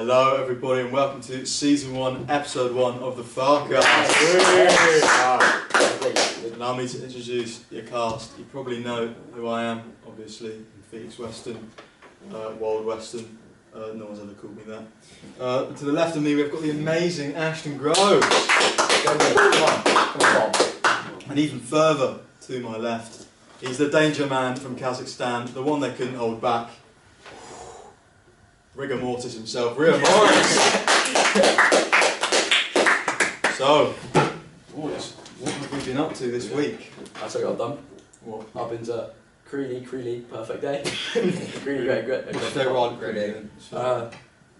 Hello everybody and welcome to Season 1, Episode 1 of the Farcast. Allow me to introduce your cast. You probably know who I am, obviously, in Phoenix Western, Wild Western. No one's ever called me that. To the left of me we've got the amazing Ashton Groves. Come on. And even further to my left, he's the danger man from Kazakhstan, the one they couldn't hold back. Rigor mortis himself, Rigor Mortis! So, what have we been up to this week? I'll tell you what I've done. What? I've been to Creely, perfect day. Creely, great. Great day.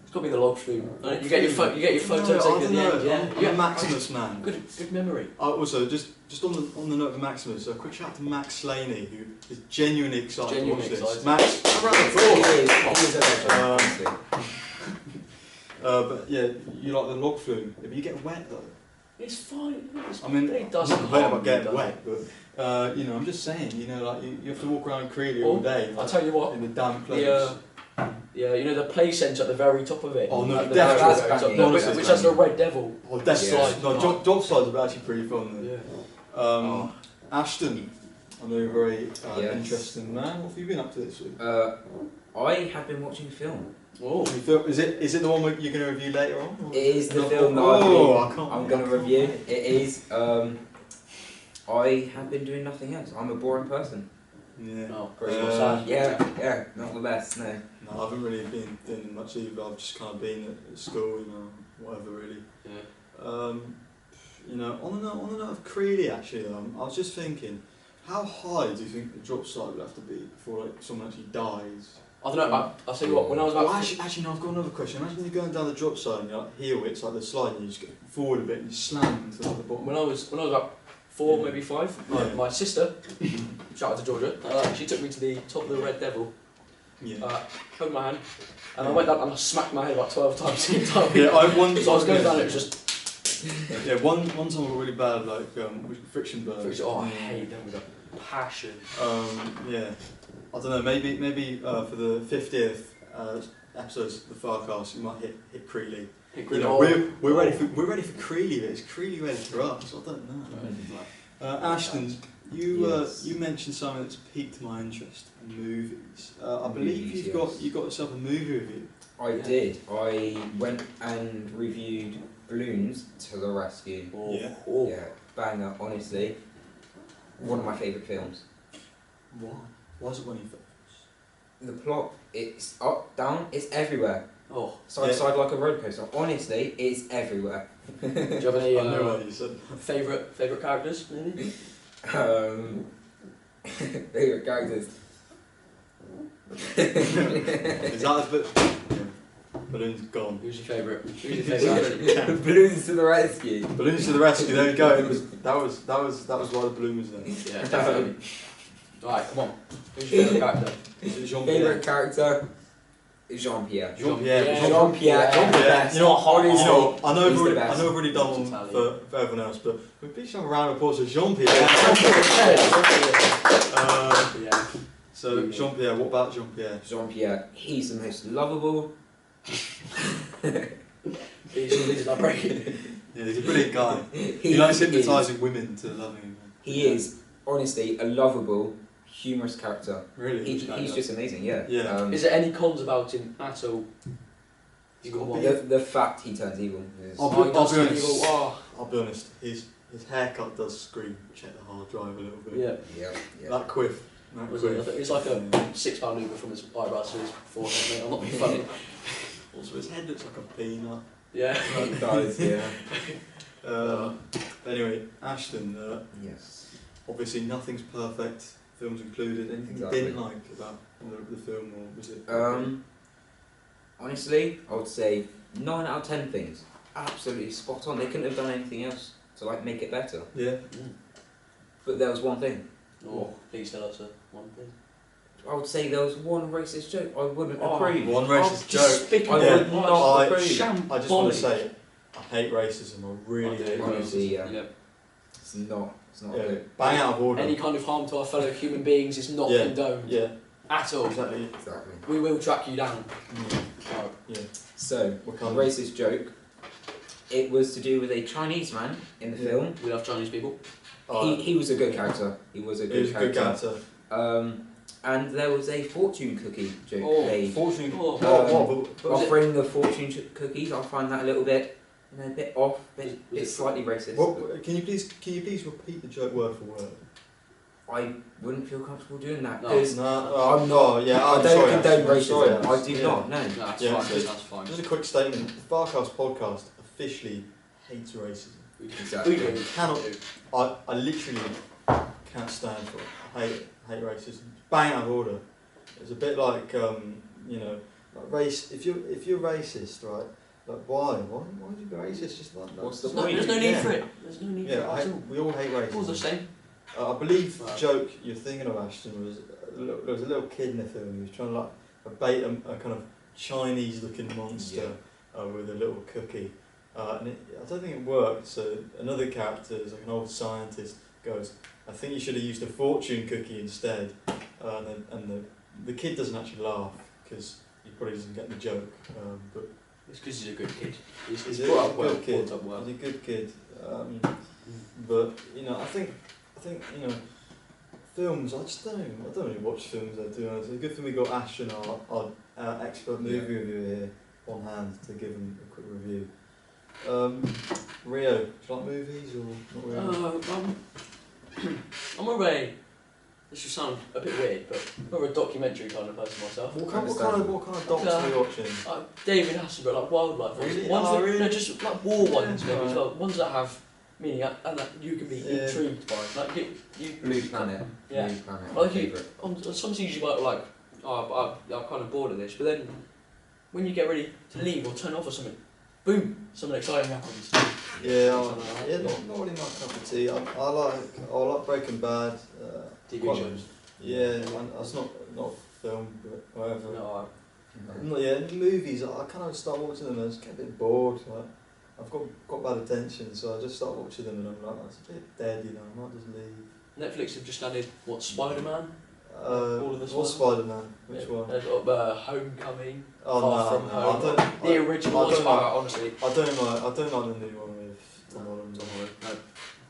It's got to be the log flume. You get your photo taken at the end. Yeah, you're a Maximus man. Good memory. Also, just on the note of Maximus, a quick shout out to Max Slaney, who is genuinely excited to watch this. Max, around the floor. But yeah, you like the log flume. But you get wet though. It's fine. It doesn't complain about getting wet, but I'm just saying, like you have to walk around Creely all day. I'll tell you what. In the damn place. Yeah, the play centre at the very top of it. Oh no, definitely. Which has the red devil. Oh, that's right. No, job slides are actually pretty fun. Yeah. Ashton, I know you're a very interesting man. What have you been up to this week? I have been watching a film. Oh, is it the one you're going to review later on? Or? It is the film that I'm going to review. It is. I have been doing nothing else. I'm a boring person. Yeah. Oh, pretty sad. Yeah, not the best, no. No, I haven't really been doing much either. I've just kind of been at school, whatever really. Yeah. On the note of Creely actually, I was just thinking, how high do you think the drop site would have to be before someone actually dies? I don't know. I'll tell you what. When I was about actually, no. I've got another question. Imagine you're going down the drop site and you're like heel, it's like the slide, and you just get forward a bit and you slam into the bottom. When I was about 4, maybe 5, my sister, shout out to Georgia, she took me to the top of the Red Devil. Yeah. Held my hand, and I went down and I smacked my head about 12 times the entire week. Yeah, I was going down. It was just. Yeah, one time I got really bad, friction burns. Oh, I hate them with a passion. Yeah. I don't know. Maybe for the 50th episodes of the Farcast, you might hit Creely. We're ready for Creely, but is Creely ready for us? I don't know. Ashton, you mentioned something that's piqued my interest in movies. I believe you got yourself a movie review. I did. I went and reviewed Balloons to the Rescue. Yeah, banger. Honestly, one of my favourite films. Why? Why is it one of your favourites? The plot, it's up, down, it's everywhere. Oh, side to side like a roller coaster. Honestly, it's everywhere. Do you have any I know what you said. favourite characters, maybe? Favourite characters. Is that a bit? Balloons gone. Who's your favourite? Balloons to the Rescue. Balloons to the Rescue. There we go. That was why the balloon was there. Yeah, definitely. Alright, come on. Who's your favourite character? Favourite character is Jean-Pierre. Jean-Pierre. Best. I know we've already done one for everyone else, but we'd be some round of applause for Jean-Pierre. So Jean-Pierre, what about Jean-Pierre? Jean-Pierre, he's the most lovable. He's not breaking. Yeah, he's a brilliant guy. He likes hypnotising women to loving him. He is honestly a lovable, humorous character. Really? He's just amazing, yeah. Is there any cons about him at all? The fact he turns evil. I'll be honest, his haircut does scream check the hard drive a little bit. Yeah. That quiff. It's like a £6 Uber from his eyebrows to his forehead, mate. I'm not being funny. Also, his head looks like a peanut. Yeah. It does, yeah. Anyway, Ashton, yes. Obviously nothing's perfect, films included. Anything you didn't like about the film, or was it? Honestly, I would say 9 out of 10 things. Absolutely spot on. They couldn't have done anything else to make it better. Yeah. But there was one thing. Oh, please tell us one thing. I would say there was one racist joke. I wouldn't agree. One racist joke. I would not agree. I just want to say, I hate racism. I really hate honestly, racism. It's not good. Bang out of order. Any kind of harm to our fellow human beings is not condoned. Yeah. At all. Exactly. We will track you down. Yeah. So, racist joke. It was to do with a Chinese man in the film. We love Chinese people. He was a good character. Good character. And there was a fortune cookie joke made. Fortune. Offering the fortune cookies, I find that a little bit, a bit off, bit slightly racist. Can you please repeat the joke word for word? I wouldn't feel comfortable doing that I'm not. I don't condone racism. I do not. No. That's fine. Just a quick statement. The Farcast Podcast officially hates racism. Exactly. We cannot. I literally can't stand for it. I hate racism. Bang out of order. It's a bit like like race. If you're racist, right? Like why would you be racist? Just like what's the point? There's no need for it. There's no need for it. We all hate racism. All the same. I believe the joke you're thinking of, Ashton, was there was a little kid in the film. He was trying to like bait a kind of Chinese-looking monster with a little cookie, and I don't think it worked. So another character, is like an old scientist, goes, "I think you should have used a fortune cookie instead," and the kid doesn't actually laugh because he probably doesn't get the joke. But it's because he's a good kid. He's a brought up well. He's a good kid. But I think films. I don't really watch films. I do. It's a good thing we got Ashton, our expert movie reviewer here, on hand to give him a quick review. Rio, do you like movies or not really? I'm more of a. This will sound a bit weird, but I'm more of a documentary kind of person myself. What kind of docs are you watching? David Hasselhoff, like wildlife ones. Really? Ones no, just like war ones maybe as well. Ones that have meaning and that you can be intrigued by. Like you Blue Planet. Yeah. Blue Planet. Like some things you might like. I'm kind of bored of this, but then when you get ready to leave or turn off or something, boom, something exciting happens. Not really my cup of tea. I like Breaking Bad. TV shows. Yeah, that's not film, but whatever. No, movies. I kind of start watching them and I just get a bit bored. Like, I've got bad attention, so I just start watching them and I'm like, that's a bit dead, I might just leave. Netflix have just added Spider-Man. All of this. What's Spider-Man? Which one? They've got Homecoming. Far From Home. The original ones. Honestly, I don't like the new one with Tom Holland. No.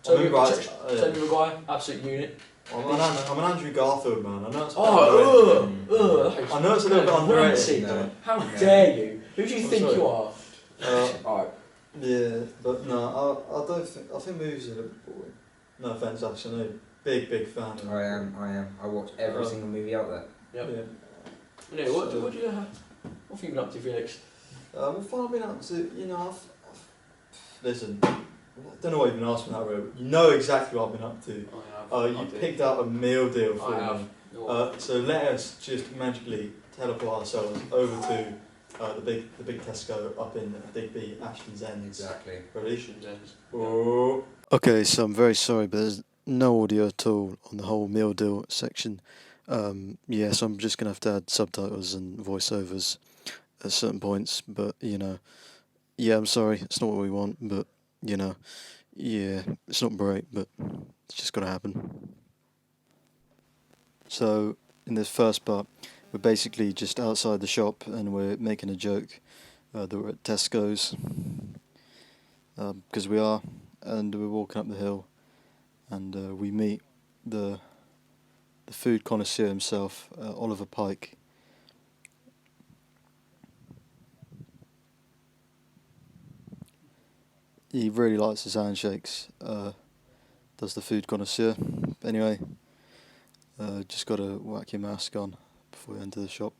Tobey Maguire, absolute unit. I'm an Andrew Garfield man. I know it's I know it's a little bit underrated. No. How dare you? Who do you think you are? Alright. Yeah, but no, I don't think. I think movies are a little bit boring. No offence, Ashton. I'm a big fan. I am. I watch every single movie out there. Yep. Yeah. What do you have? What have you been up to, Felix? What fun I've been up to? Listen. I don't know what you've been asking that, Ro. You know exactly what I've been up to. You picked out a meal deal for me. So let us just magically teleport ourselves over to the big Tesco up in Digby, Ashton's End. Exactly. Ready? Ashton's End. Oh. Okay, so I'm very sorry, but there's no audio at all on the whole meal deal section. So I'm just going to have to add subtitles and voiceovers at certain points, but, I'm sorry, it's not what we want, but, it's not great, but it's just got to happen. So, in this first part, we're basically just outside the shop and we're making a joke that we're at Tesco's, because we are, and we're walking up the hill, and we meet the food connoisseur himself, Oliver Pike. He really likes his handshakes, does the food connoisseur. Anyway, just got to whack your mask on before you enter the shop.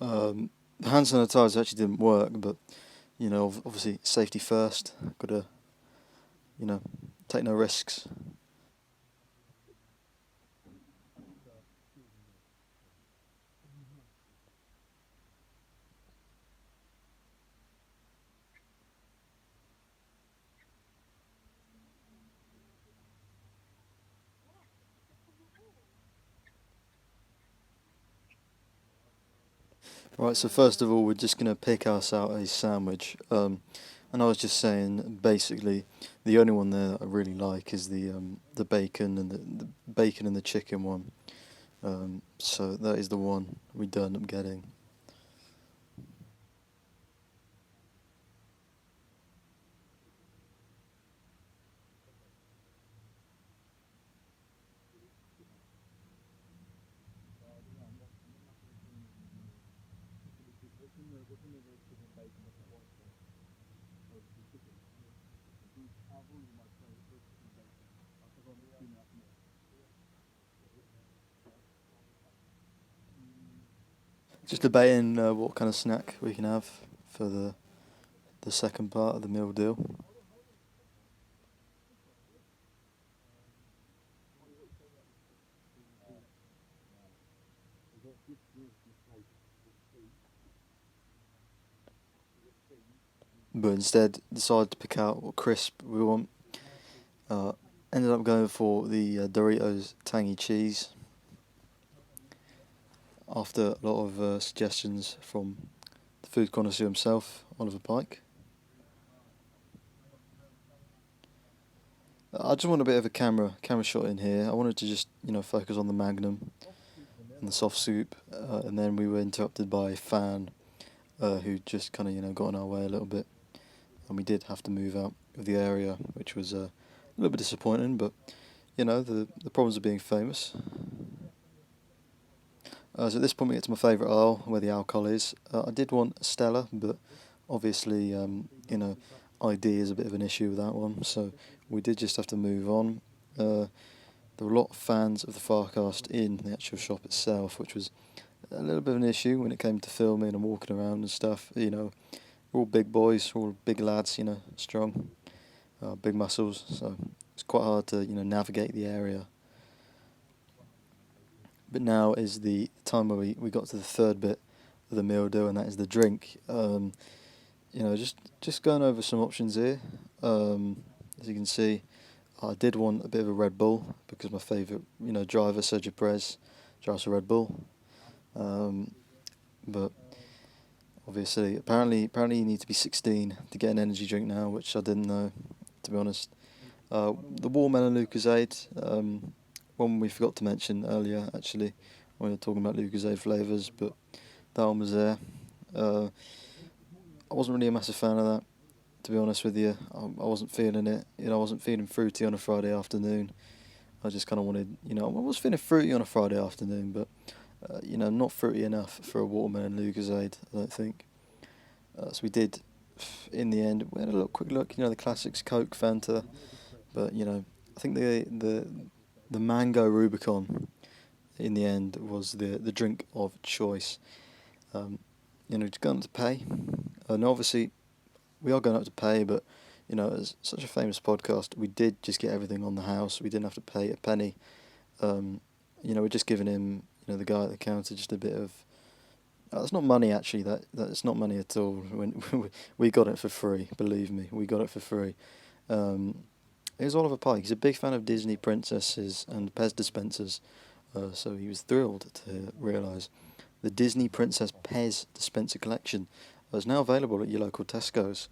The hand sanitizer actually didn't work, but obviously safety first. Got to take no risks. Right, so first of all, we're just going to pick us out a sandwich. And I was just saying, basically, the only one there that I really like is the bacon and the bacon and the chicken one. So that is the one we do end up getting. Just debating what kind of snack we can have for the second part of the meal deal. But instead decided to pick out what crisp we want. Ended up going for the Doritos tangy cheese after a lot of suggestions from the food connoisseur himself, Oliver Pike. I just want a bit of a camera shot in here. I wanted to just focus on the Magnum and the soft soup, and then we were interrupted by a fan who just kind of got in our way a little bit, and we did have to move out of the area, which was a little bit disappointing. But the problems of being famous. So at this point we get to my favourite aisle, where the alcohol is. I did want a Stella, but obviously ID is a bit of an issue with that one, so we did just have to move on. There were a lot of fans of the Farcast in the actual shop itself, which was a little bit of an issue when it came to filming and walking around and stuff. We're all big boys, we're all big lads, strong, big muscles, so it's quite hard to navigate the area. But now is the time where we got to the third bit of the meal deal, and that is the drink. Just going over some options here. As you can see, I did want a bit of a Red Bull because my favourite, driver, Sergio Perez, drives a Red Bull. But obviously, apparently you need to be 16 to get an energy drink now, which I didn't know, to be honest. The watermelon Lucozade, one we forgot to mention earlier, actually, when we were talking about Lucozade flavours, but that one was there. I wasn't really a massive fan of that, to be honest with you. I wasn't feeling it. I wasn't feeling fruity on a Friday afternoon. I just kind of wanted, I was feeling fruity on a Friday afternoon, but, not fruity enough for a watermelon Lucozade, I don't think. So we did, in the end, we had a quick look, the classics, Coke, Fanta, but, I think the mango Rubicon, in the end, was the drink of choice. Just going up to pay. And obviously, we are going up to pay, but, as such a famous podcast, we did just get everything on the house. We didn't have to pay a penny. We're just giving him, the guy at the counter, just a bit of... That's not money, actually. That's not money at all. We got it for free, believe me. We got it for free. Here's Oliver Pike. He's a big fan of Disney princesses and Pez dispensers, so he was thrilled to realise the Disney Princess Pez dispenser collection is now available at your local Tesco's.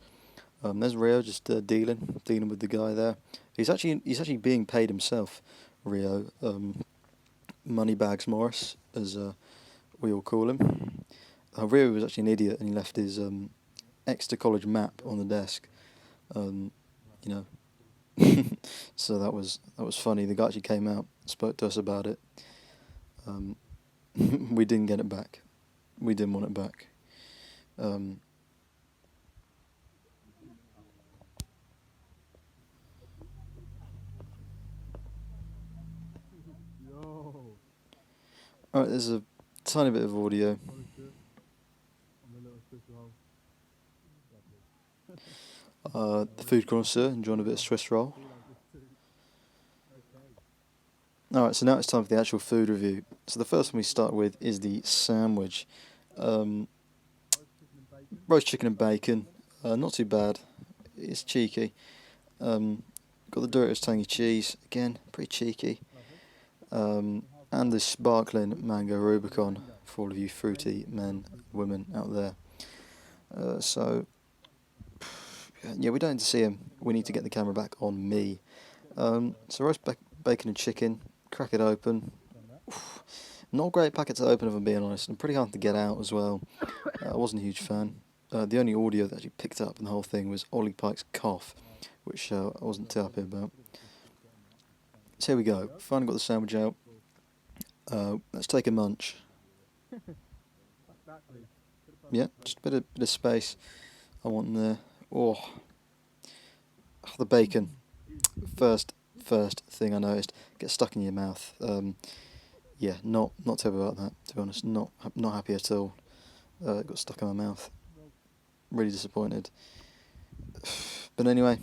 There's Rio just dealing with the guy there. He's actually being paid himself, Rio. Moneybags Morris, as we all call him. Rio was actually an idiot, and he left his Exeter College map on the desk. So that was funny. The guy actually came out, spoke to us about it. We didn't get it back. We didn't want it back. Alright, there's a tiny bit of audio. The food connoisseur enjoying a bit of Swiss roll. Alright, so now it's time for the actual food review. So the first one we start with is the sandwich. Roast chicken and bacon. Not too bad. It's cheeky. Got the Doritos tangy cheese. Again, pretty cheeky. And the sparkling mango Rubicon for all of you fruity men, women out there. yeah, we don't need to see him. We need to get the camera back on me. So roast bacon and chicken, crack it open. Oof. Not a great packet to open if I'm being honest, and pretty hard to get out as well. I wasn't a huge fan. The only audio that actually picked up in the whole thing was Ollie Pike's cough, which I wasn't too happy about. So here we go, finally got the sandwich out. Let's take a munch. Yeah, just a bit of space I want in there. Oh, the bacon. First thing I noticed, gets stuck in your mouth. Yeah, not happy about that, to be honest. Not happy at all. It got stuck in my mouth. Really disappointed. But anyway,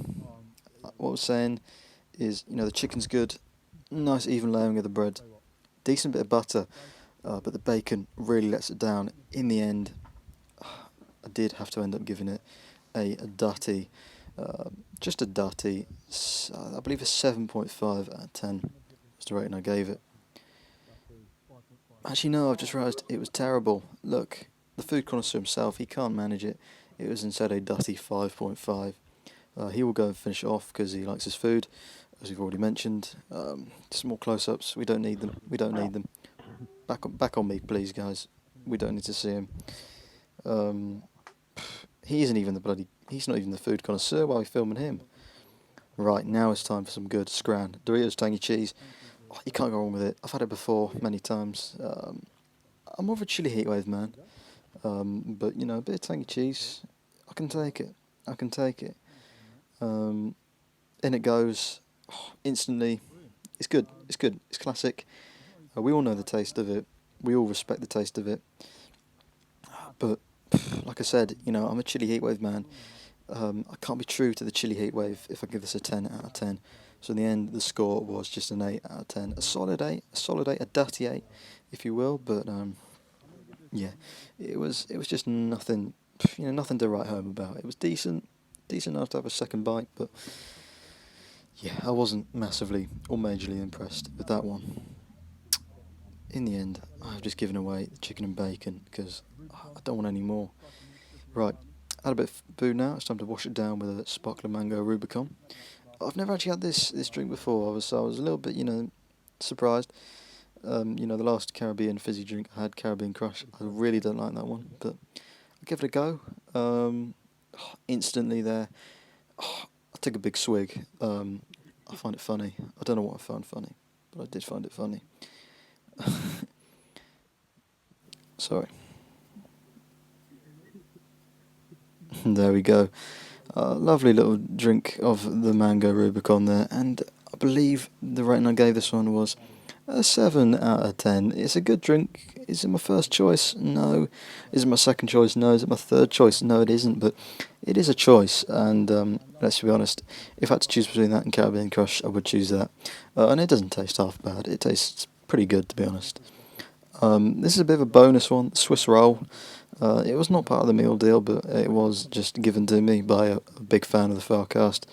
what I was saying is, the chicken's good. Nice even layering of the bread. Decent bit of butter. But the bacon really lets it down. In the end, I did have to end up giving it a dutty. Just a dutty. I believe a 7.5 out of 10 was the rating I gave it. Actually, no, I've just realised it was terrible. Look, the food connoisseur himself, he can't manage it. It was instead a dutty 5.5. He will go and finish it off because he likes his food, as we've already mentioned. Some more close-ups. We don't need them. Back on me, please, guys. We don't need to see him. He's not even the food connoisseur. Why are we filming him? Right, now it's time for some good scran. Doritos tangy cheese. Oh, you can't go wrong with it. I've had it before many times. I'm more of a chili heatwave man. But a bit of tangy cheese, I can take it. In it goes. Oh, instantly. It's good. It's classic. We all know the taste of it. We all respect the taste of it. But like I said, I'm a chili heatwave man. I can't be true to the chili heatwave if I give this a 10 out of 10. So in the end, the score was just an 8 out of 10. A solid 8, a dirty 8, if you will. But yeah, it was just nothing, nothing to write home about. It was decent enough to have a second bite, but yeah, I wasn't massively or majorly impressed with that one. In the end, I've just given away the chicken and bacon because I don't want any more. Right, had a bit of food now. It's time to wash it down with a sparkling mango Rubicon. I've never actually had this drink before. I was a little bit, surprised. The last Caribbean fizzy drink I had, Caribbean Crush. I really don't like that one, but I'll give it a go. Instantly there, I took a big swig. I find it funny. I don't know what I found funny, but I did find it funny. Sorry. There we go. Lovely little drink of the mango Rubicon there, and I believe the rating I gave this one was a 7 out of 10. It's a good drink. Is it my first choice? No. Is it my second choice? No. Is it my third choice? No, it isn't, but it is a choice, and let's be honest, if I had to choose between that and Caribbean Crush, I would choose that. And it doesn't taste half bad. It tastes pretty good, to be honest. This is a bit of a bonus one, Swiss roll. It was not part of the meal deal, but it was just given to me by a big fan of the Farcast,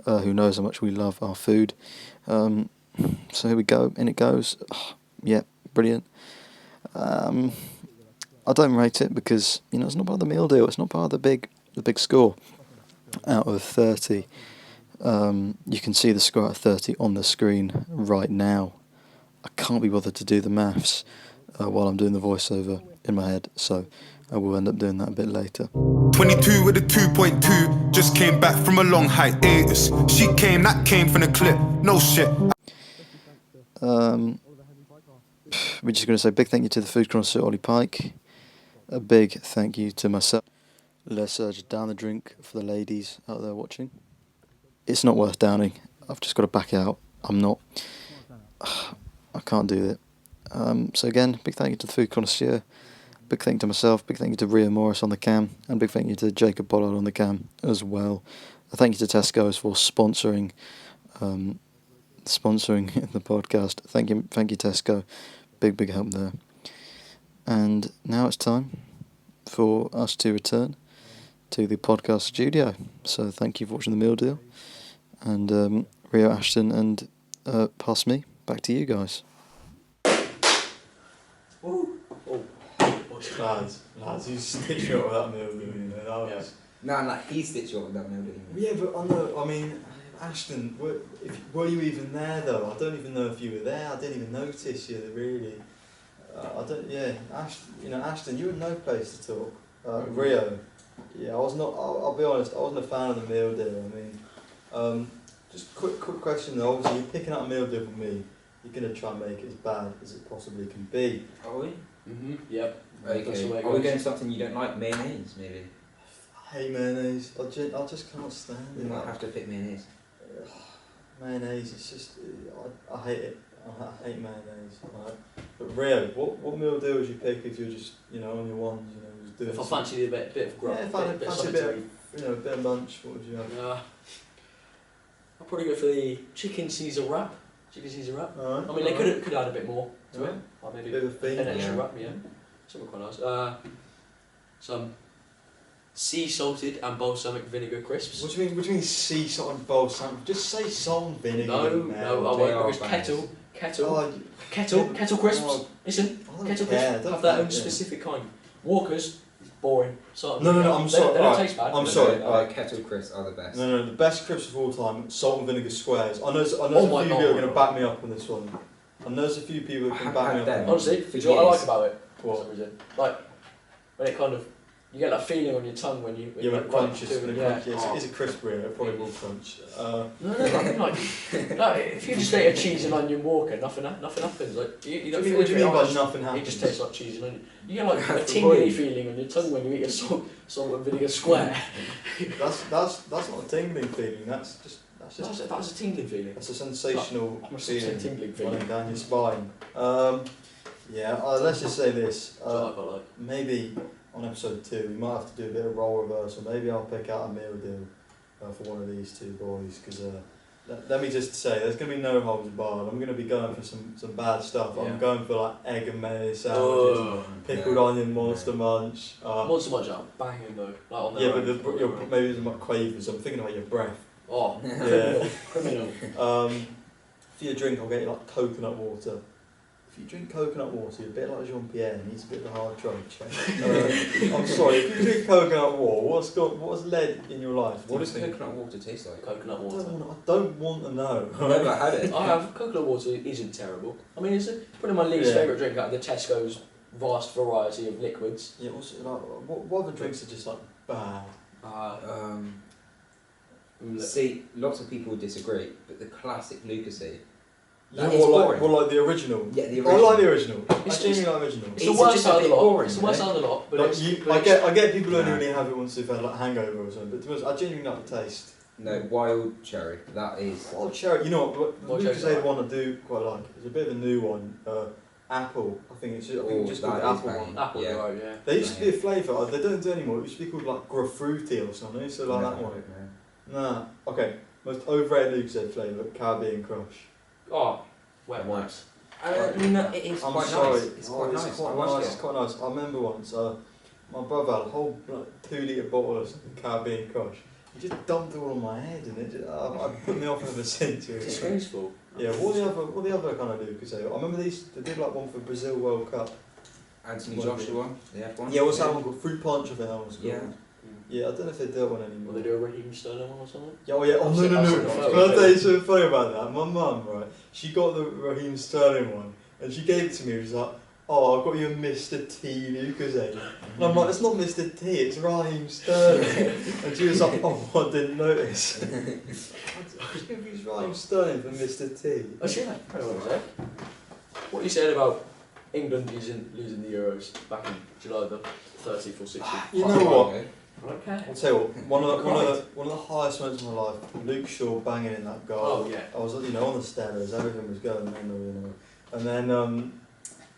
who knows how much we love our food. So here we go, in it goes. Oh, yeah, brilliant. I don't rate it because it's not part of the meal deal. It's not part of the big score. Out of 30, you can see the score out of 30 on the screen right now. I can't be bothered to do the maths while I'm doing the voiceover in my head, so I will end up doing that a bit later. 22 with a 2.2, just came back from a long hiatus. She came from the clip, no shit. We're just going to say big thank you to the food connoisseur Ollie Pike. A big thank you to myself. Let's just down the drink for the ladies out there watching. It's not worth downing. I've just got to back out. I can't do it. So again, big thank you to the food connoisseur. Big thank you to myself. Big thank you to Rhea Morris on the cam. And big thank you to Jacob Pollard on the cam as well. A thank you to Tesco's for sponsoring the podcast. Thank you Tesco. Big help there. And now it's time for us to return to the podcast studio. So thank you for watching the meal deal. And Rio, Ashton, and pass me back to you guys. Lads, you stitched me up with that meal deal, No, he stitched you up with that meal, didn't he? Yeah, but I know. I mean, Ashton, were you even there though? I don't even know if you were there. I didn't even notice you really. I don't. Yeah, Ashton, you were no place to talk. Rio. Yeah, I was not. I'll be honest. I wasn't a fan of the meal deal. I mean, just quick question though. Obviously, you're picking out a meal deal for me. You're gonna try and make it as bad as it possibly can be. Are we? Yep. Okay. Are we going something you don't like? Mayonnaise, maybe. I hate mayonnaise. I just can't stand it. You might have to pick mayonnaise. Mayonnaise. It's just. I hate it. I hate mayonnaise. Right. But Rio, what meal deal would you pick if you're just on your ones? Just doing. If I fancied a bit of grub. Yeah, if I fancy a bit of munch, what would you have? I'll probably go for the chicken Caesar wrap. Alright. I mean, they could add a bit more to it. Like maybe bit of a theme. an extra wrap, yeah. Something quite nice. Some sea salted and balsamic vinegar crisps. What do you mean sea salt and balsamic? Just say salt and vinegar. No, I won't. Because kettle crisps. Listen, kettle crisps have their own specific kind. Walkers, boring. No, I'm sorry. They don't taste bad. I'm sorry. Kettle crisps are the best. No, the best crisps of all time, salt and vinegar squares. I know a few people are going to back me up on this one. I know there's a few people who can back me up. Honestly, do you know what I like about it? What? For some reason. Like, when it kind of, you get that feeling on your tongue when you when it crunches. Yeah. It's a crisp Rio, it probably will crunch. No, if you just ate a cheese and onion walker, nothing happens. Like, you don't feel. What do you mean by nothing happens? It just tastes like cheese and onion. You get like a tingly feeling on your tongue when you eat a salt and vinegar square. That's not a tingling feeling. That's a tingling feeling. That's a sensational feeling running down your spine. Let's just say this. Maybe on episode 2 we might have to do a bit of role reversal. Maybe I'll pick out a meal deal for one of these two boys because let me just say there's going to be no holds barred. I'm going to be going for some bad stuff. Yeah. I'm going for like egg and mayonnaise sandwiches, pickled onion monster munch. Monster munch are banging though. Like on but maybe there's like quavers. I'm thinking about your breath. Oh, yeah. Criminal. For your drink, I'll get you like coconut water. If you drink coconut water, you're a bit like Jean-Pierre, he needs a bit of a hard trudge. I'm sorry, if you drink coconut water, what's led in your life? What does coconut water taste like? Coconut water. I don't want to know. I've never had it. I have. Coconut water isn't terrible. I mean, it's probably my least favourite drink out of the Tesco's vast variety of liquids. Yeah, what other drinks are just like bad? See, lots of people disagree, but the classic Lucasade. Like the original? Yeah, the original. I like the original. I genuinely like the original. It's the worst out of the lot. It's the worst out of the lot. But I get people who only have it once they've had like hangover or something, but to be honest, I genuinely like the taste. No, wild cherry. That is. Wild cherry. You know what? The Lucasade one I do quite like. It's a bit of a new one. Apple. I think it's just called Apple one. Apple, yeah. Right, yeah. There used to be a flavour. They don't do it anymore. It used to be called like grapefruity or something. So like that one. Nah. Okay. Most overrated Lucasade flavour: Caribbean Crush. Oh. Wet wipes. It is quite nice. It's quite nice. It's quite nice. I remember once, my brother had a whole 2 litre bottle of Caribbean Crush. He just dumped it all on my head, and it put me off ever since. Disgraceful. Yeah. What the other kind of Lucasade? I remember they did like one for Brazil World Cup. Anthony Joshua. They had one. Yeah. What's that one called? Fruit Punch. I think that one's called. Yeah. Yeah, I don't know if they do one anymore. Will they do a Raheem Sterling one or something? Yeah, no. Can I tell you something funny about that? My mum, right, she got the Raheem Sterling one, and she gave it to me, she was like, oh, I got you a Mr. T Lucasade. And I'm like, it's not Mr. T, it's Raheem Sterling. And she was like, oh, I didn't notice. I was going to use Raheem Sterling for Mr. T. Oh, shit, what you said about England losing the Euros back in July the 30th or 16th? You know what? Okay. I'll tell you what, one of the highest moments of my life, Luke Shaw banging in that goal. Oh yeah. I was on the stairs, everything was going mental, And then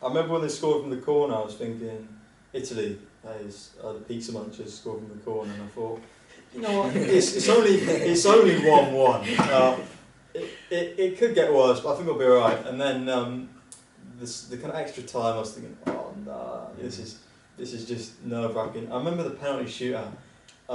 I remember when they scored from the corner, I was thinking, Italy, that is the pizza munchers scored from the corner, and I thought, you know what, it's only 1-1. It could get worse, but I think I'll be alright. And then the kind of extra time, I was thinking, oh no, this is just nerve-wracking. I remember the penalty shootout.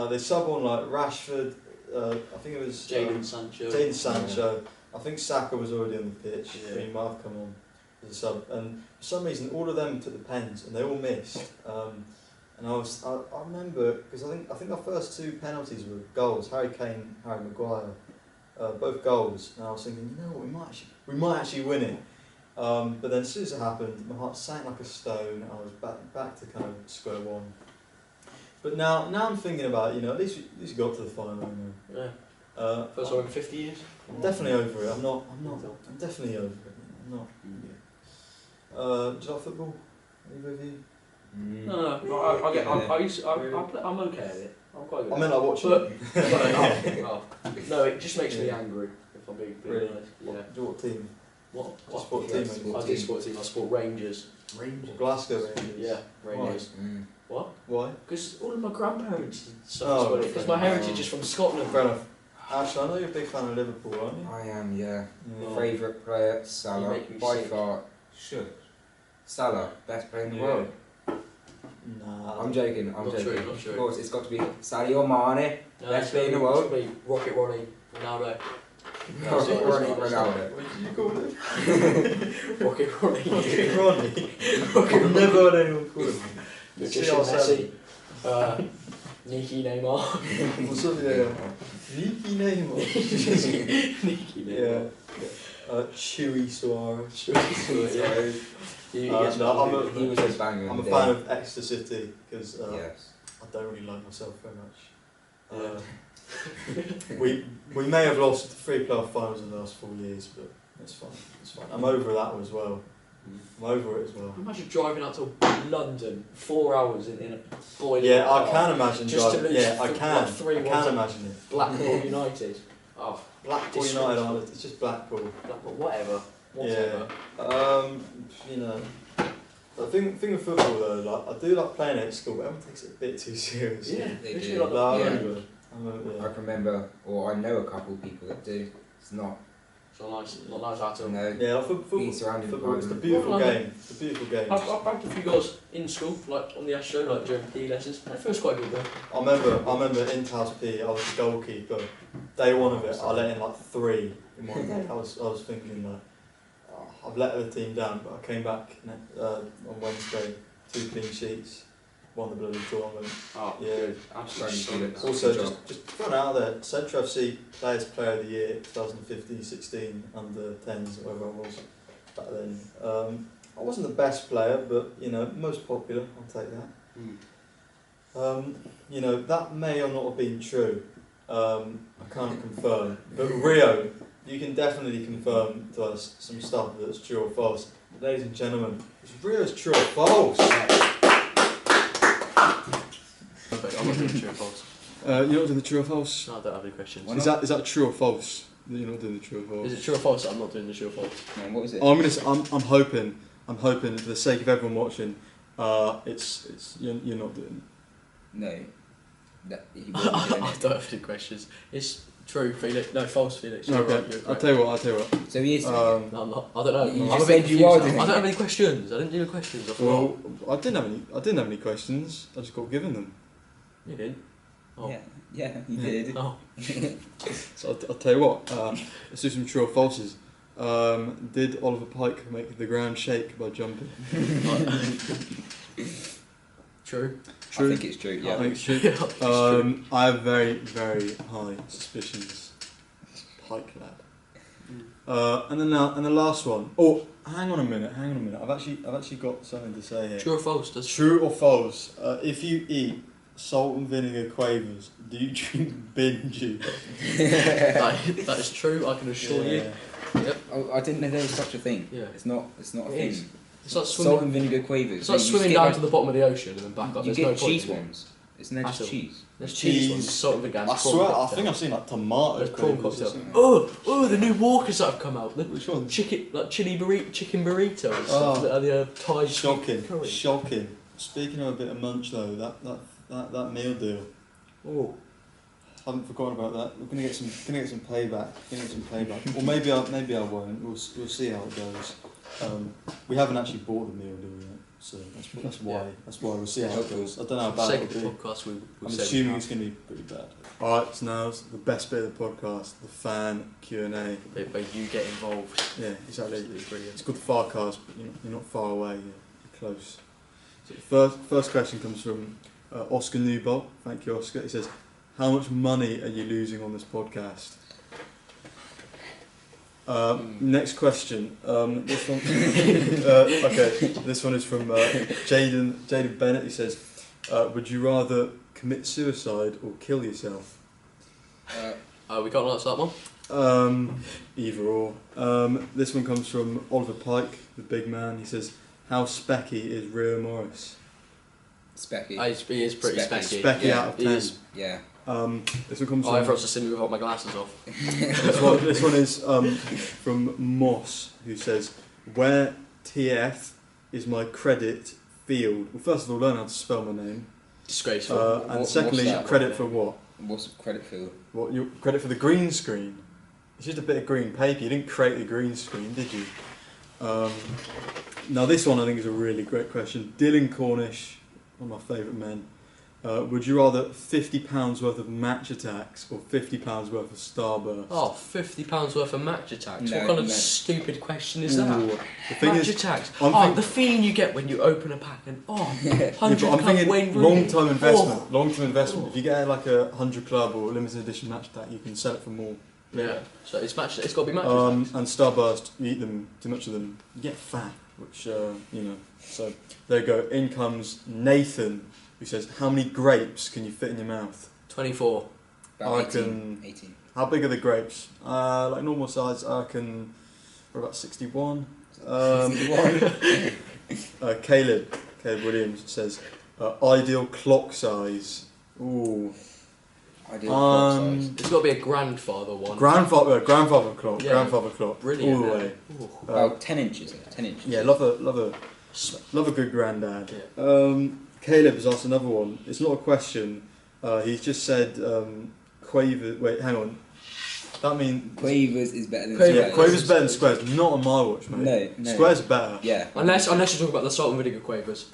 They sub on like Rashford, I think it was Jadon Sancho. I think Saka was already on the pitch. Yeah. He might have come on as a sub. And for some reason, all of them took the pens and they all missed. And I remember, because I think our first 2 penalties were goals. Harry Kane, Harry Maguire, both goals. And I was thinking, you know what, we might actually win it. But then as soon as it happened, my heart sank like a stone. I was back to kind of square one. But now I'm thinking about, at least we got to the final. Yeah. First time in 50 years. I'm definitely over it. I'm definitely over it. I'm not. Do you like football? Either of you? No. I'm okay at it. I'm quite good. I mean, like watching it. No, it just makes me angry. If I'm being Really? honest. Yeah. Do you what team? What? Sport team? I do sport team. I support Rangers. Glasgow Rangers. Yeah, Rangers. What? Why? Because all of my grandparents and stuff. Oh, Because my heritage is from Scotland. Fair enough. Ashton, I know you're a big fan of Liverpool, aren't you? I am, yeah. Yeah. Favourite player, You Salah. make me By sick. far, Salah, best player in the Yeah. world. Nah. I'm joking. Not true, not true. Of course, it's got to be Sadio Mane, No, best it's player in the gotta world. be Rocket Ronnie, Ronaldo. Ronaldo. What did you call it? Rocket Ronnie. Rocket Ronnie. Rocket I've never heard anyone call him. Magician Messi. Niki Neymar. What's up, yeah? Niki Neymar. Niki Neymar. Yeah. Chewy Suarez. Yeah. He gets No, He was a banger. I'm a fan of Exeter City because Yes. I don't really like myself very much. We may have lost 3 playoff finals in the last 4 years, but it's fine. It's fine. I'm over that as well. I'm over it as well. Imagine driving out to London 4 hours in a boiling Yeah, car I can imagine just to driving. lose Yeah, I can. three I ones can at imagine it. Blackpool United. Oh, Blackpool United aren't it? It's just Blackpool. Blackpool, whatever. The thing with football though, like I do like playing it at school, but everyone takes it a bit too seriously. Yeah, They literally do. like Like, that. I Yeah. remember. I can remember, or I know a couple of people that do. It's not. It's not nice at all. No. Yeah, like football. Being surrounded Football. by It's a them. beautiful Well, game. It's a beautiful game. I've bagged a few goals in school, like on the Ashton, like during PE lessons. It feels quite good though. I remember in House P, I was the goalkeeper. Day one of it, I let in like 3 in one day. I was thinking like, oh, I've let the team down, but I came back on Wednesday, 2 clean sheets, won the bloody tournament. Oh, Yeah. good. Absolutely solid. Also, just throwing it out there, Central FC Players Player of the Year 2015-16 under 10s, whatever it was back then. I wasn't the best player, but most popular. I'll take that. That may or not have been true. I can't confirm. But Rio, you can definitely confirm to us some stuff that's true or false. Ladies and gentlemen, is Rio's true or false? I'm not doing true or false. You're not doing the true or false? No, I don't have any questions. Is that true or false? That you're not doing the true or false? Is it true or false that I'm not doing the true or false? No, what was it? I'm hoping for the sake of everyone watching, you're not doing. No. He I wasn't doing it. don't have any questions. It's true, Felix. No, false, Felix. You're Okay, right, you're I'll right. tell you what. So he is. No, I'm not. I don't know. You I'm just a bit said you confused are now. doing I it. don't have any questions. I didn't do any questions. I forgot. Well, I didn't have any questions. I just got given them. You did. Oh. Yeah, he did. Oh. So I'll tell you what. Let's do some true or falses. Did Oliver Pike make the ground shake by jumping? True. I think it's true. I Yeah. think it's true. It's true. I have very, very high suspicions. Pike lad. And the last one. Oh, hang on a minute. I've actually got something to say here. True or false? Does True or false? If you eat salt and vinegar quavers, do you drink bin juice? that is true. I can assure you. Yep. Oh, I didn't know there was such a thing. Yeah. It's not a It thing. is. It's like Salt swimming. and vinegar quavers. It's like You swimming skip down like- to the bottom of the ocean and then back up. You There's no get point cheese to it. ones. Isn't there just Actual- cheese? There's cheese ones, Cheese. salt and vinegar. I swear, I think I've seen like tomato There's prawn quavers or cocktail. something. Oh, the new Walkers that have come out. The Which one? chicken burritos. Oh. The Thai Shocking. curry. Shocking. Speaking of a bit of munch though, that meal deal. Oh. Haven't forgotten about that. We're gonna get some payback. Or maybe I won't. We'll see how it goes. We haven't actually bought the meal deal yet, so that's why. Yeah. That's why we'll see how it goes. I don't know how For the bad sake of it'll the be. podcast, we'll I'm say we assuming have. it's gonna be pretty bad. All right, so now it's the best bit of the podcast, the fan Q&A. Where you get involved. Yeah, exactly. Absolutely brilliant. It's called the Farcast, but you're not far away. You're close. So first question comes from Oscar Newbold. Thank you, Oscar. He says, how much money are you losing on this podcast? Next question. This one. Okay, this one is from Jaden Bennett. He says, would you rather commit suicide or kill yourself? We can't answer that one. Either or. This one comes from Oliver Pike, the big man. He says, how specky is Rio Morris? Specky. He is pretty specky. Specky out of 10. Yeah. This one comes from... I've also seen me without my glasses off. this one is from Moss, who says, where TF is my credit field? Well, first of all, learn how to spell my name. Disgraceful. And secondly, credit for what? What's credit field? What, your credit for the green screen? It's just a bit of green paper. You didn't create the green screen, did you? Now this one I think is a really great question. Dylan Cornish, one of my favourite men. Would you rather £50 worth of match attacks or £50 worth of starburst? Oh, £50 worth of match attacks? No, what kind of stupid question is that? The thing match is, attacks. The feeling you get when you open a pack and 100 I'm club thinking Wayne long-term investment. Long-term investment. If you get like a 100 club or limited edition match attack, you can sell it for more. Yeah. So it's got to be match attacks. And starburst, you eat them, too much of them, you get fat. Which So there you go. In comes Nathan, who says, how many grapes can you fit in your mouth? 24. About 18. How big are the grapes? Like normal size, I reckon we're about 61. Caleb Williams says, ideal clock size. Ooh. Ideal clock size. It's got to be a grandfather one. Grandfather clock. Yeah. Grandfather clock. Brilliant. All the way. About 10 inches. 10 inches. Yeah, love a good granddad. Yeah. Caleb has asked another one. It's not a question. He's just said Quaver. Wait, hang on. That means Quavers is better than Quavers. Squares. Quavers better than Squares. Not on my watch, mate. No. Squares are better. Yeah. Unless you talk about the salt and vinegar quavers.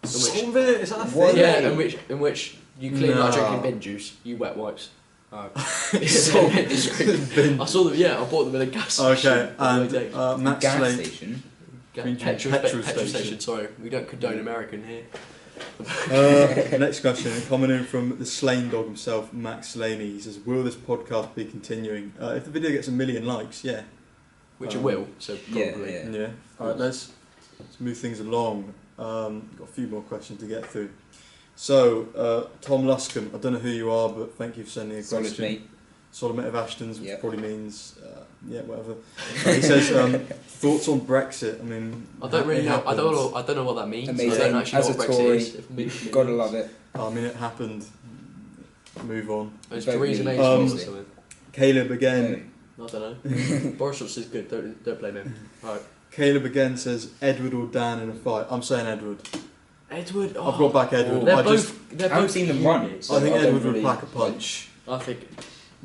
Salt and vinegar, is that a What? thing? Yeah, in which you clean like No. drinking bin juice. You wet wipes. Salt bin. I saw them. Yeah, I bought them in a gas station. Okay, and Max Gas Slade. station. Petrol station. Sorry, we don't condone American here. Next question, coming in from the Slain Dog himself, Max Slaney. He says, will this podcast be continuing? If the video gets 1 million likes, yeah. Which it will, so probably. Yeah. Alright, let's move things along. Got a few more questions to get through. So, Tom Luscombe, I don't know who you are, but thank you for sending a question. Solid mate. Solid mate of Ashton's, which Yep. probably means, whatever. He says, thoughts on Brexit? I mean, I don't really know. I happened. don't know what that means. Amazing. I don't actually As know a what Brexit Tory, is. If Gotta love it. I mean, it happened. Move on. It's Vote Theresa me. May's fault or Honestly. something. Caleb again. I don't know. Boris Johnson is good. Don't blame him. Right. Caleb again says, Edward or Dan in a fight? I'm saying Edward. Edward. I've got back Edward. They're I both. They're I haven't both seen them run. units. think I don't Edward would really- pack a punch. I think.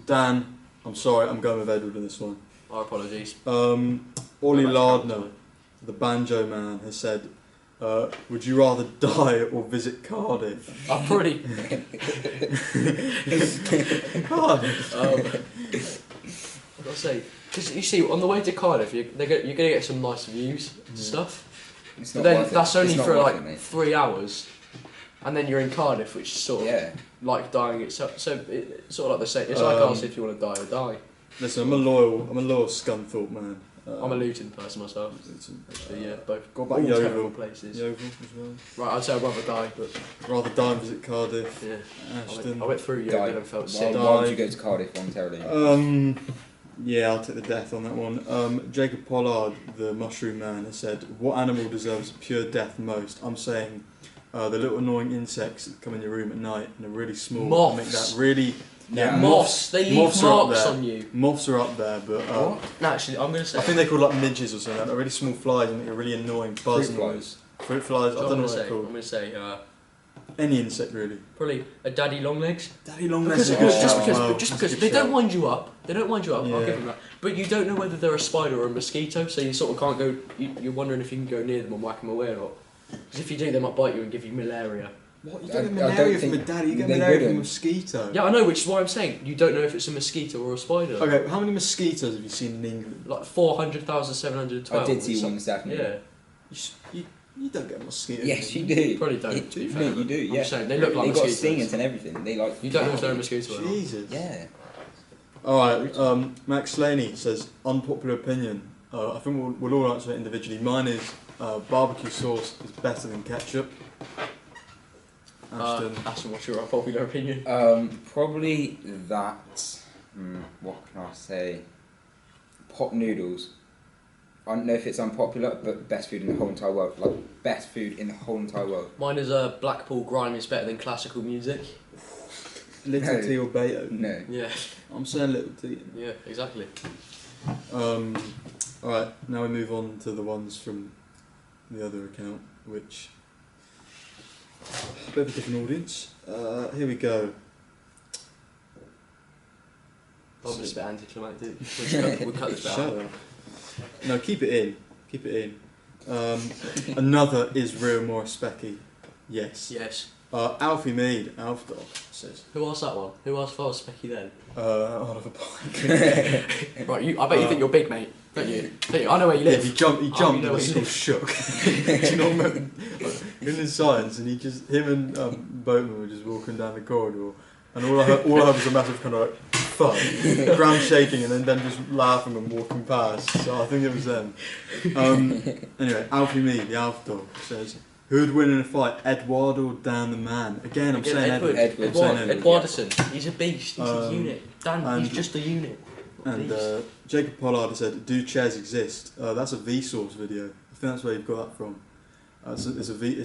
Dan, I'm sorry, I'm going with Edward in this one. Our apologies. Ollie Lardner, the banjo man, has said, would you rather die or visit Cardiff? I've already. Cardiff? I've got to say, because you see, on the way to Cardiff, you're going to get some nice views and stuff. It's But not then worth it. that's only It's not for worth like it, mate. 3 hours, and then you're in Cardiff, which is sort of Yeah. like dying itself. So it's sort of like the same. It's like asking if you want to die or die. Listen, I'm a loyal Scunthorpe man. I'm a Luton person myself. Actually, yeah, both. Got back all Yeovil. terrible places. Yeovil as well. Right, I'd say I'd rather die, but Rather die and visit Cardiff. yeah. Ashton. I went through Die. Yeovil and felt sick. Why would you go to Cardiff voluntarily? Yeah, I'll take the death on that one. Jacob Pollard, the mushroom man, has said, what animal deserves pure death most? I'm saying the little annoying insects that come in your room at night and are really small. Moths. Make that really... Yeah. Moths, they leave moths are up marks there. on you. Moths are up there, but... What? No, actually, I'm going to say. I think they're called like midges or something. They're really small flies and make a really annoying buzz Fruit noise. Fruit flies, I don't know what they're I'm called. going to say Any insect, really. probably a daddy longlegs. Daddy longlegs Because, are good. just Oh, because, wow. just That's because a good they don't shout. wind you up. They don't wind you up. I'll Yeah. give them that. But you don't know whether they're a spider or a mosquito, so you sort of can't go. You're wondering if you can go near them and whack them away or not. Because if you do, they might bite you and give you malaria. What? You I- don't get I malaria don't from a think daddy, you get they malaria from a wouldn't. mosquito. Yeah, I know, which is why I'm saying you don't know if it's a mosquito or a spider. Okay, how many mosquitoes have you seen in England? Like 400,712. I did see or one something. Saturday. Yeah. You You don't get mosquitoes. Yes, you do. Probably don't. No, you do. Yeah. I'm saying, they look like They got mosquitoes. stingers and everything. They like. You don't know if they're a mosquito or not. Jesus. Yeah. Alright, Max Slaney says, unpopular opinion. I think we'll all answer it individually. Mine is barbecue sauce is better than ketchup. Ashton, what's your unpopular opinion? Probably that. What can I say? Pot noodles. I don't know if it's unpopular, but best food in the whole entire world. Like, best food in the whole entire world. Mine is Blackpool grime is better than classical music. Little T or Beethoven? No. Yeah. I'm saying Little T. Yeah, exactly. Alright, now we move on to the ones from the other account, which... a bit of a different audience. Here we go. Probably a bit anticlimactic. We'll cut this bit out. Shut up. No, keep it in. Keep it in. Another is real Morris Specky. Yes. Yes. Alfie Mead, Alf Dog, says. Who asked that one? Who asked for Specky then? Oliver Pike. Right, I bet you think you're big, mate. Don't you? I know where you Yeah, live. he jumped you and know the where you school live. shook. Do you know what I mean? In his science, and him and Boatman were just walking down the corridor, and all I heard was a massive kind of like, fuck, ground shaking, and then them just laughing and walking past. So I think it was them. Anyway, Alfie Mead, the Alf Dog, says, who would win in a fight, Edward or Dan the Man? Again, I'm saying Edward. Edwardson. He's a beast. He's a unit. Dan, he's just a unit. And Jacob Pollard has said, do chairs exist? That's a Vsauce video. I think that's where you've got that from. It's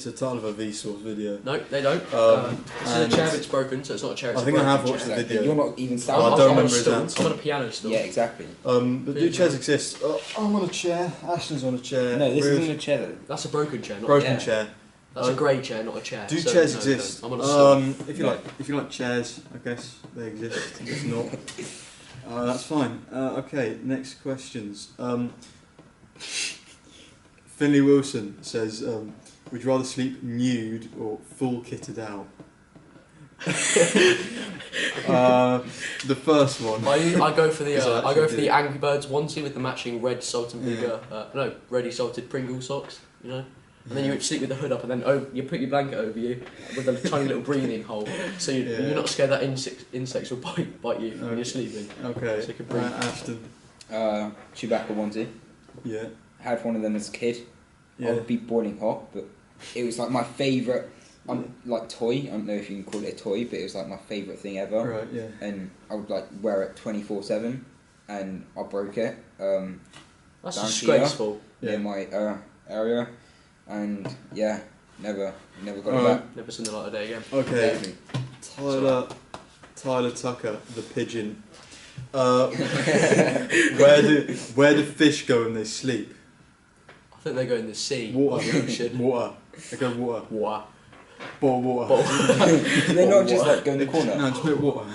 a title of a Vsauce video. No, they don't. It's a chair that's broken, so it's not a chair. It's I think I have watched the video. You're not even I sound. don't remember his answer. I'm on a piano still. Yeah, exactly. But do chairs exist? I'm on a chair. Ashton's on a chair. No, this isn't a chair though. That's a broken chair, not broken a chair. chair. That's a grey chair, not a chair. Do so, chairs no, exist? I'm on a stool. If you like chairs, I guess they exist. If not, that's fine. Okay, next questions. Finley Wilson says, would you rather sleep nude or full kitted out? The first one. I go for the Angry Birds onesie with the matching red salt and vinegar. Ready salted Pringle socks. You know. And then you would sleep with the hood up, and then you put your blanket over you with a tiny little breathing hole, so you're not scared that insects will bite you when you're sleeping. Okay. So you can breathe. Ashton. Chewbacca onesie. Yeah. I had one of them as a kid. Yeah. I would be boiling hot, but it was like my favourite, toy. I don't know if you can call it a toy, but it was like my favourite thing ever. Right. Yeah. And I would like wear it 24/7, and I broke it. That's disgraceful. In my area. And yeah, never got it back. Never seen the light of day again. Okay, Exactly. Tyler Tucker, the pigeon. Where do fish go when they sleep? I think they go in the sea. Water. Or the ocean. Water. They go water. Water. Bottle water. Do they not just like go in the corner? No, just a bit of water.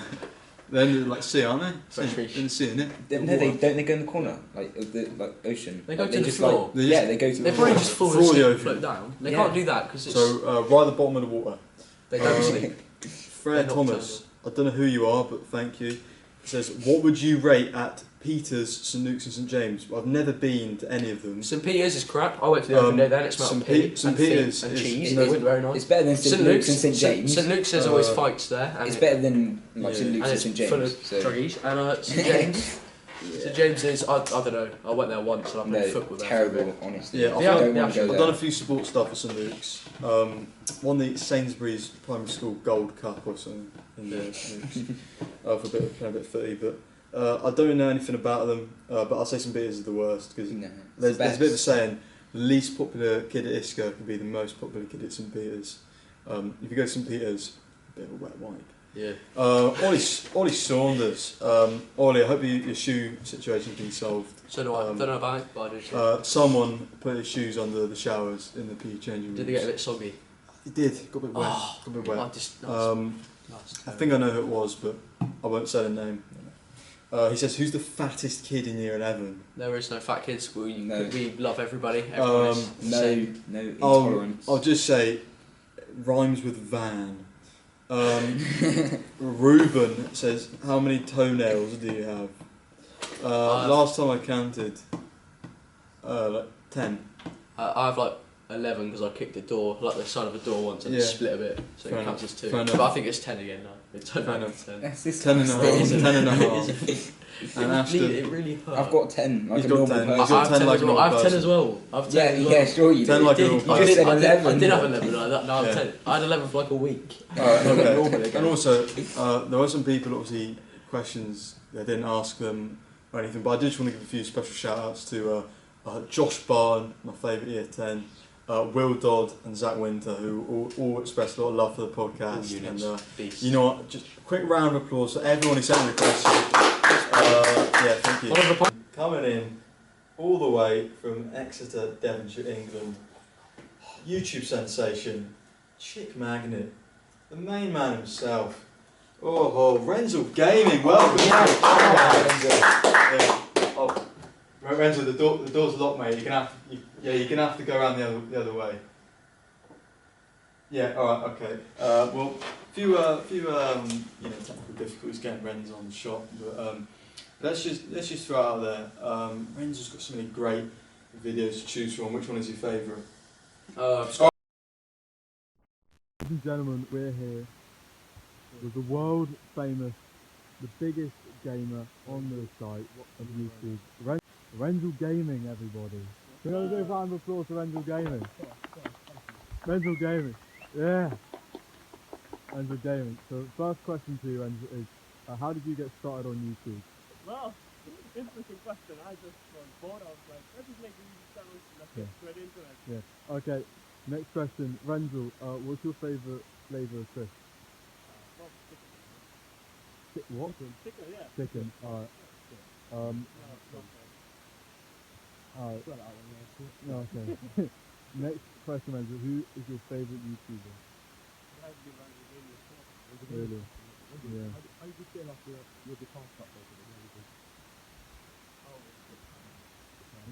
They're in the like sea, aren't they? Fresh fish. In the sea, innit? No, they go in the corner, like the ocean. They go like, to the just, floor. Like, yeah, they go to the They floor. probably just fall Floor of the asleep and ocean. float down. They Yeah. can't do that because it's. So right at the bottom of the water. They don't sleep. Fred They're Thomas, I don't know who you are, but thank you. Says, what would you rate at Peter's, St Luke's and St James? I've never been to any of them. St Peter's is crap. I went to the open day then. It smelled of pee St and feet Peter's and is- cheese. is- It wasn't very nice. It's better than St Luke's and St James. St Luke's there's always fights there. And It's better than like St and Luke's and it's St James. full of So. druggies. And St James. St James is I don't know. I went there once and I played football there. Terrible, honestly. Yeah, I Yeah, don't yeah, want to go I've there. done a few sports stuff at St Luke's. Won the Sainsbury's Primary School Gold Cup or something in there. For a bit of footy, but I don't know anything about them. But I'll say St Peter's is the worst because No, there's a bit of a saying: the least popular kid at Isca can be the most popular kid at St Peter's. If you go to St Peter's, a bit of a wet wipe. Yeah. Ollie Saunders. Ollie, I hope your shoe situation's been solved. So do I. Don't know about it, but I do. So. Someone put his shoes under the showers in the PE changing rooms. Did they get a bit soggy? It did. Got a bit wet. Oh, got a bit wet. That's I think I know who it was, but I won't say the name. He says, "Who's the fattest kid in year 11?" There is no fat kids. We No. love everybody. Everyone is the same. No intolerance. I'll just say, rhymes with van. Ruben says, "How many toenails do you have?" Last time I counted, like 10. I have like 11 because I kicked the door, like the side of a door once, and it split a bit, so it counts as 2. Fair But I think it's 10 again now. It's 10 Fair out enough. of 10. That's this 10 and a half. 10 and a half. And Ashton, It really hurt. I've got 10. Like He's a got normal 10. person. He's got 10 like a normal I have 10 person. as well. I have 10 Yeah, as well. yeah, sure you 10 do. like a You normal You did- just said person. 11. I did have 11, no, I have Yeah. 10. I had 11 for like a week. Okay. And also, there were some people, obviously, questions they didn't ask them or anything, but I did just want to give a few special shout outs to Josh Barn, my favourite year 10, Will Dodd and Zach Winter, who all expressed a lot of love for the podcast. And you know what, just a quick round of applause for everyone who sent me the questions. Yeah, thank you. Coming in all the way from Exeter, Devonshire, England, YouTube sensation, chick magnet, the main man himself. Renzil Gaming, welcome. Renzil, the door's locked, mate. You're gonna have to go around the other way. Yeah, all right, okay. Well, few technical difficulties getting Renz on the shot, but let's just throw it out there. Renzil's got so many great videos to choose from. Which one is your favourite? Ladies and gentlemen, we're here with the world famous, the biggest gamer on the site of YouTube, Renzil Gaming, everybody. Can we do a round of applause for Renzil Gaming? Renzil Gaming, yeah. Renzil Gaming. So first question to you, Renzil, is how did you get started on YouTube? Well, interesting question. I just was bored. I was like, let's just make a YouTube channel. Let's get straight into it. Yeah. Okay. Next question, Renzil. What's your favourite flavour of crisp? Well, chicken. What? Chicken, yeah. Chicken. Alright. Alright. No, okay. Next question, Renzil. Who is your favourite YouTuber? Really? Yeah. How did you feel after your guitar stuff?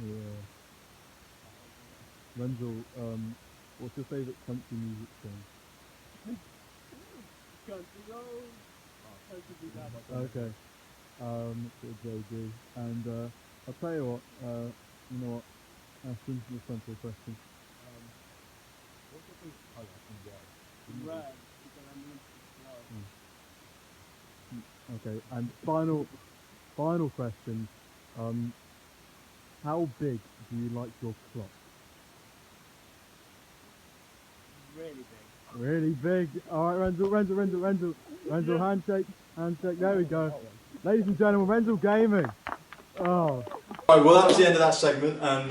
Yeah. Renzil, what's your favourite country music song? Country road. Country be that. Okay. For JD. And I'll tell you what, you know what, Ashton, let's answer the question. What's your favorite colour and why? Red, because I'm into love. Okay, and final question. How big do you like your clock? Really big. Really big. Alright, Renzil, handshake, there we go. Ladies and gentlemen, Renzil Gaming. Oh. Right, well, that was the end of that segment, and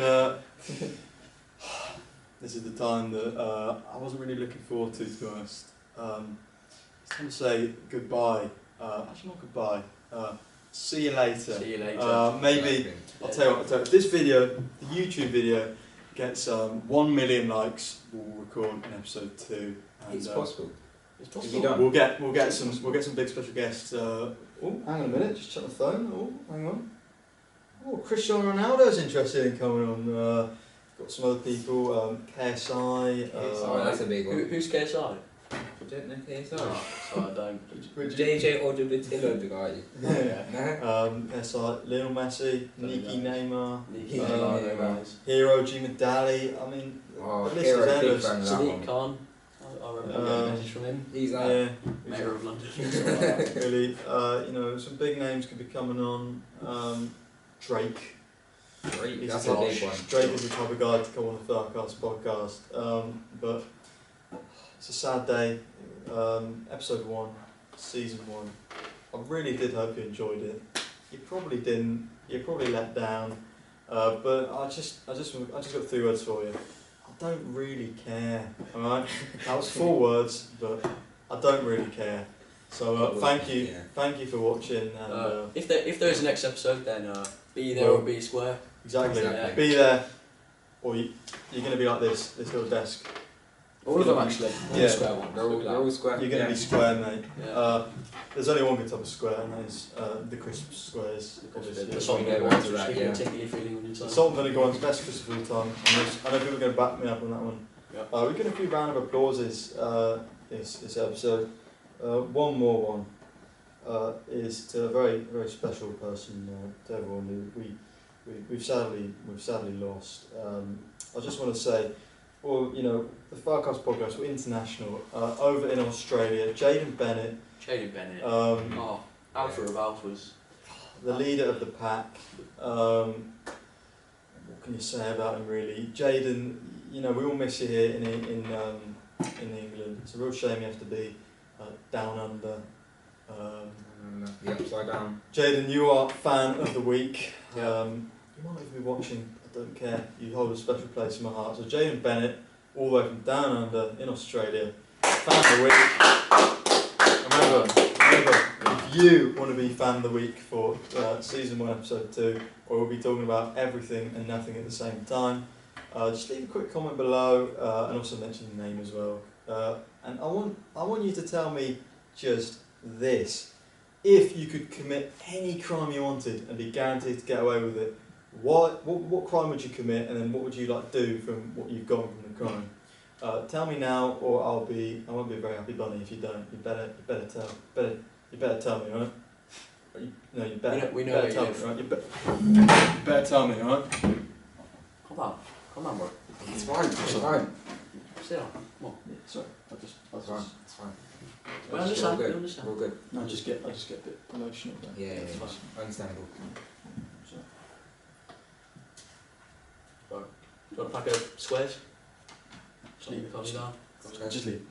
this is the time that I wasn't really looking forward to be honest. It's time to say goodbye. Actually, not goodbye. See you later. See you later. Maybe, I'll tell you what, if this video, the YouTube video, gets 1 million likes, we'll record an episode 2. And, It's possible. It's If possible. you don't. We'll get some big special guests. Oh, hang on a minute, just check my phone. Oh, hang on. Oh, Cristiano Ronaldo's interested in coming on. Got some other people. KSI. That's a big one. Who's KSI? You don't know KSI? Oh, sorry, I don't. JJ Odubatillo, the guy. Yeah. KSI, Lionel Messi, Niki Neymar, Guys. Hero G Medali. I mean, Oh, the list Hero, is big endless. fan of that Sadiq one. Khan. I remember getting a message from him. He's like, Yeah, Mayor of London. really. Some big names could be coming on. Drake. Drake, He's that's the a top- big one. Drake is the type of guy to come on the Farcast podcast. But it's a sad day. Episode 1, season 1. I really did hope you enjoyed it. You probably didn't. You're probably let down. But I just got 3 words for you. I don't really care. All right. That was 4 words, but I don't really care. So thank you for watching. And If there is a next episode, then be there or be square. exactly, Yeah. be there, or you're going to be like this little desk. All of them actually. Yeah. Square one. They're all square. You're going to be square, mate. Yeah. There's only one good type of square, and that is the crisp squares. The Obviously. salt and Yeah, vinegar we'll ones do which that, give you a yeah. tickly feeling on your The tongue. salt and vinegar one's best crisp of all time. And I know people are going to back me up on that one. Yeah. We get a few round of applauses this episode. One more one is to a very very special person, to everyone who we've sadly lost. I just want to say well, you know, the Farcast Podcast, we're international. Over in Australia, Jaden Bennett. Alpha of Alphas. The leader of the pack. What can you say about him, really? Jaden, you know, we all miss you here in England. It's a real shame you have to be down under. The upside down. Jaden, you are fan of the week. Yeah. You might even be watching, I don't care. You hold a special place in my heart. So Jaden Bennett, all the way from down under in Australia, fan of the week. Remember, if you want to be fan of the week for season 1, episode 2, where we'll be talking about everything and nothing at the same time, just leave a quick comment below and also mention your name as well. And I want you to tell me just this: if you could commit any crime you wanted and be guaranteed to get away with it, what crime would you commit, and then what would you like do from what you've gotten from the crime? Tell me now, or I won't be a very happy bunny if you don't. You better tell me, right? You better tell me, right? You better tell me, right? Come on, bro. It's fine. Sit down. Come on. Yeah, sorry, It's fine. We understand. We're good. I just get a bit emotional. Yeah, it's fine. Understandable. Do you want a pack of squares? Just leave it. Calm you down. Just leave it.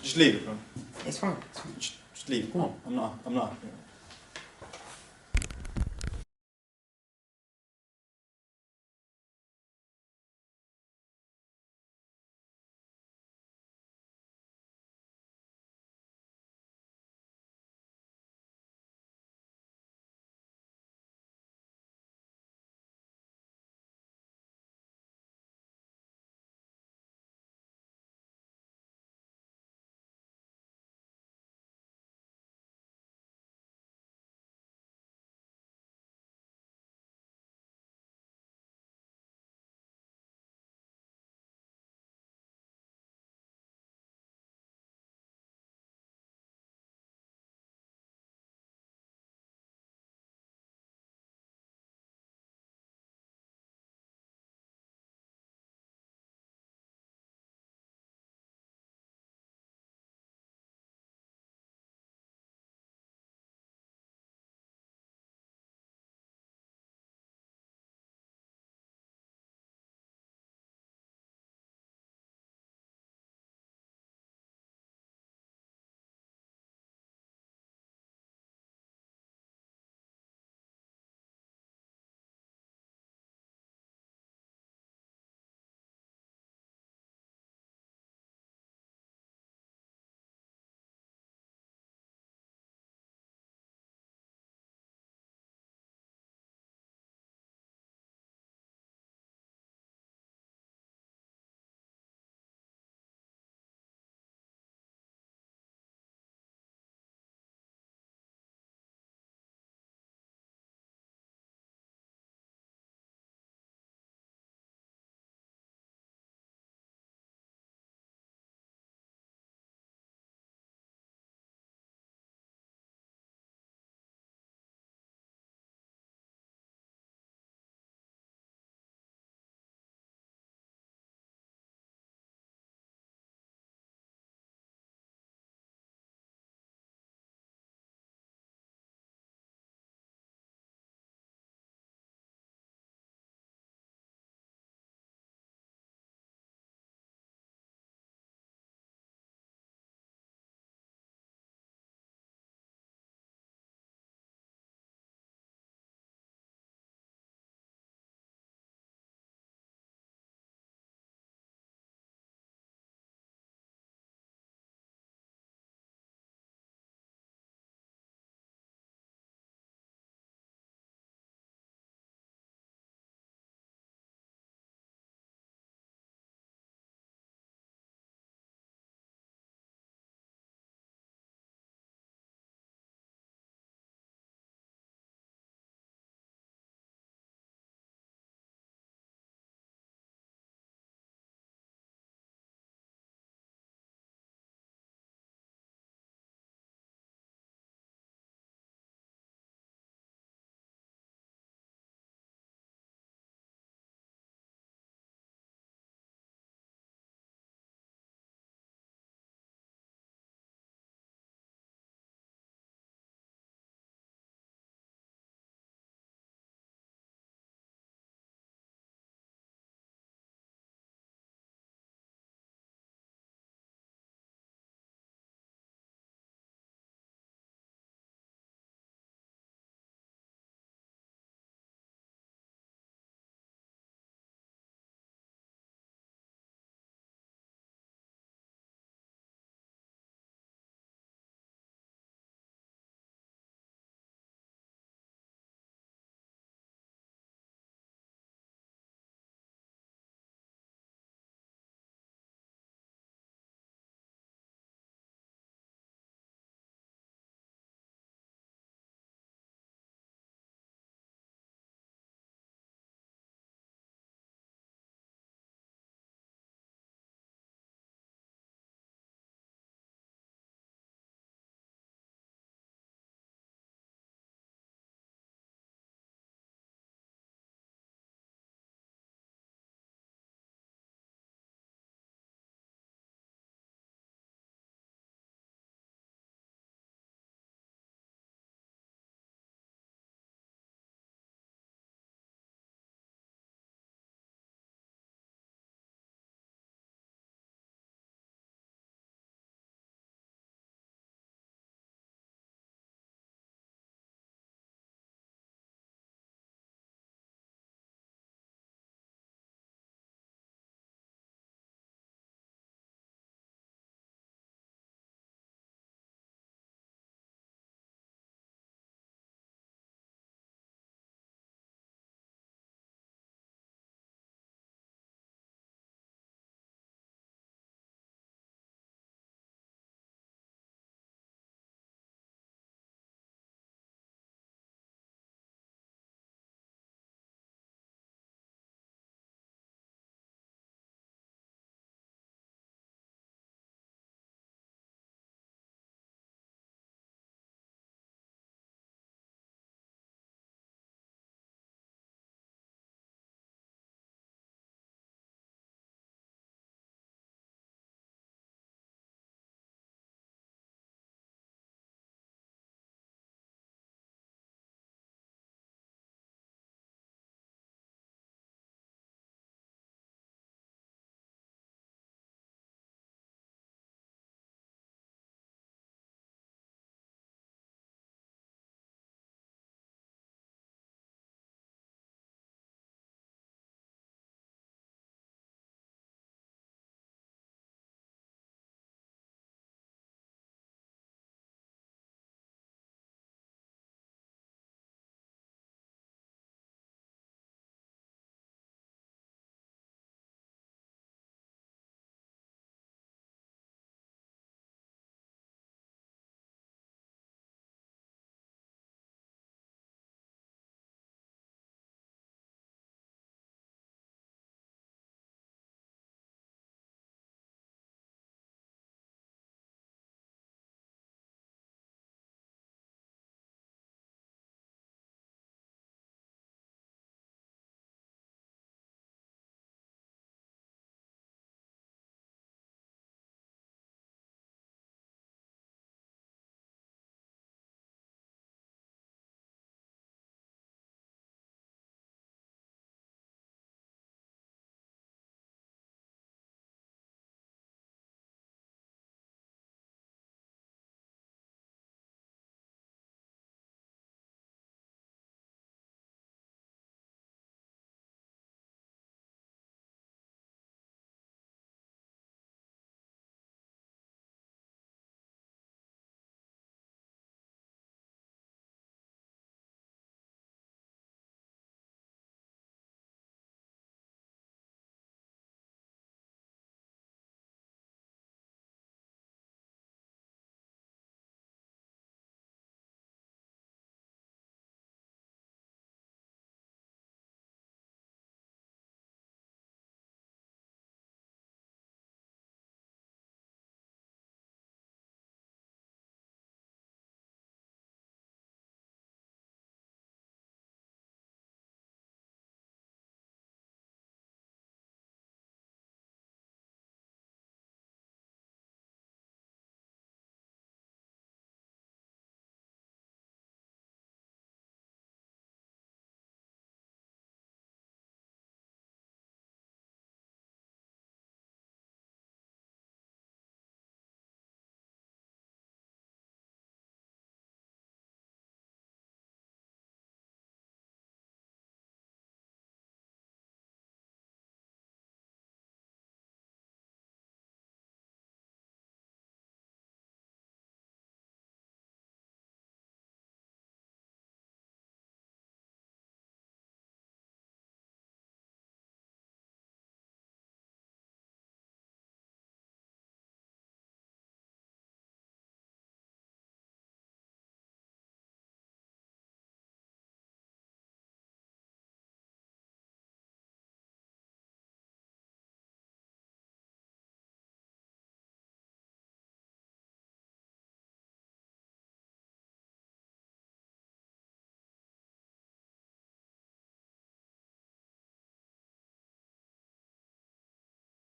Just leave it, bro. It's fine. Just leave it. Come on. I'm not.